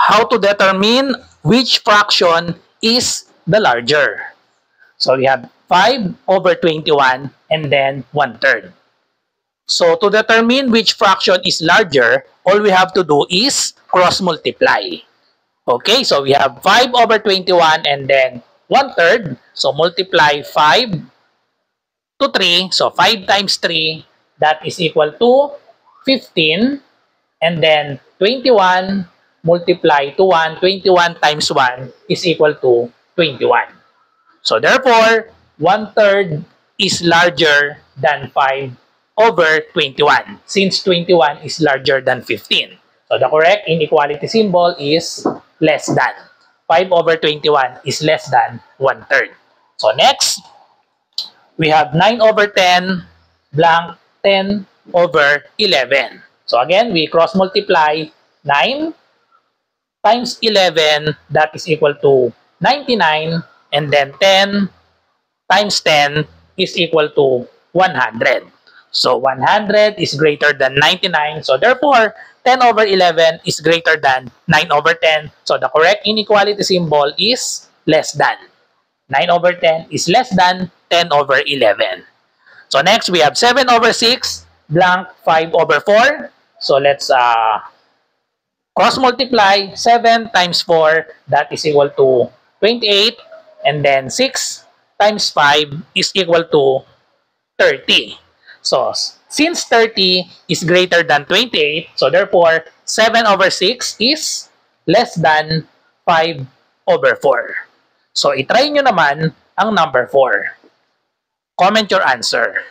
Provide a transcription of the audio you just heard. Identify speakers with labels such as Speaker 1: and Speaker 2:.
Speaker 1: how to determine which fraction is the larger. So we have 5 over 21 and then 1/3. So to determine which fraction is larger, all we have to do is cross multiply. Okay, so we have 5 over 21 and then 1/3. So multiply 5 to 3. So 5 times 3, that is equal to 15. And then 21 multiply to 1. 21 times 1 is equal to 21. So therefore, 1/3 is larger than 5 over 21, since 21 is larger than 15. So the correct inequality symbol is less than. 5 over 21 is less than 1/3. So next, we have 9 over 10 blank 10 over 11. So again, we cross multiply 9 times 11, that is equal to 99, and then 10 times 10 is equal to 100. So 100 is greater than 99. So therefore, 10 over 11 is greater than 9 over 10. So the correct inequality symbol is less than. 9 over 10 is less than 10 over 11. So next, we have 7 over 6 blank 5 over 4. So let's cross multiply 7 times 4, that is equal to 28. And then 6 times 5 is equal to 30. So, since 30 is greater than 28, so therefore, 7 over 6 is less than 5 over 4. So, itry nyo naman ang number 4. Comment your answer.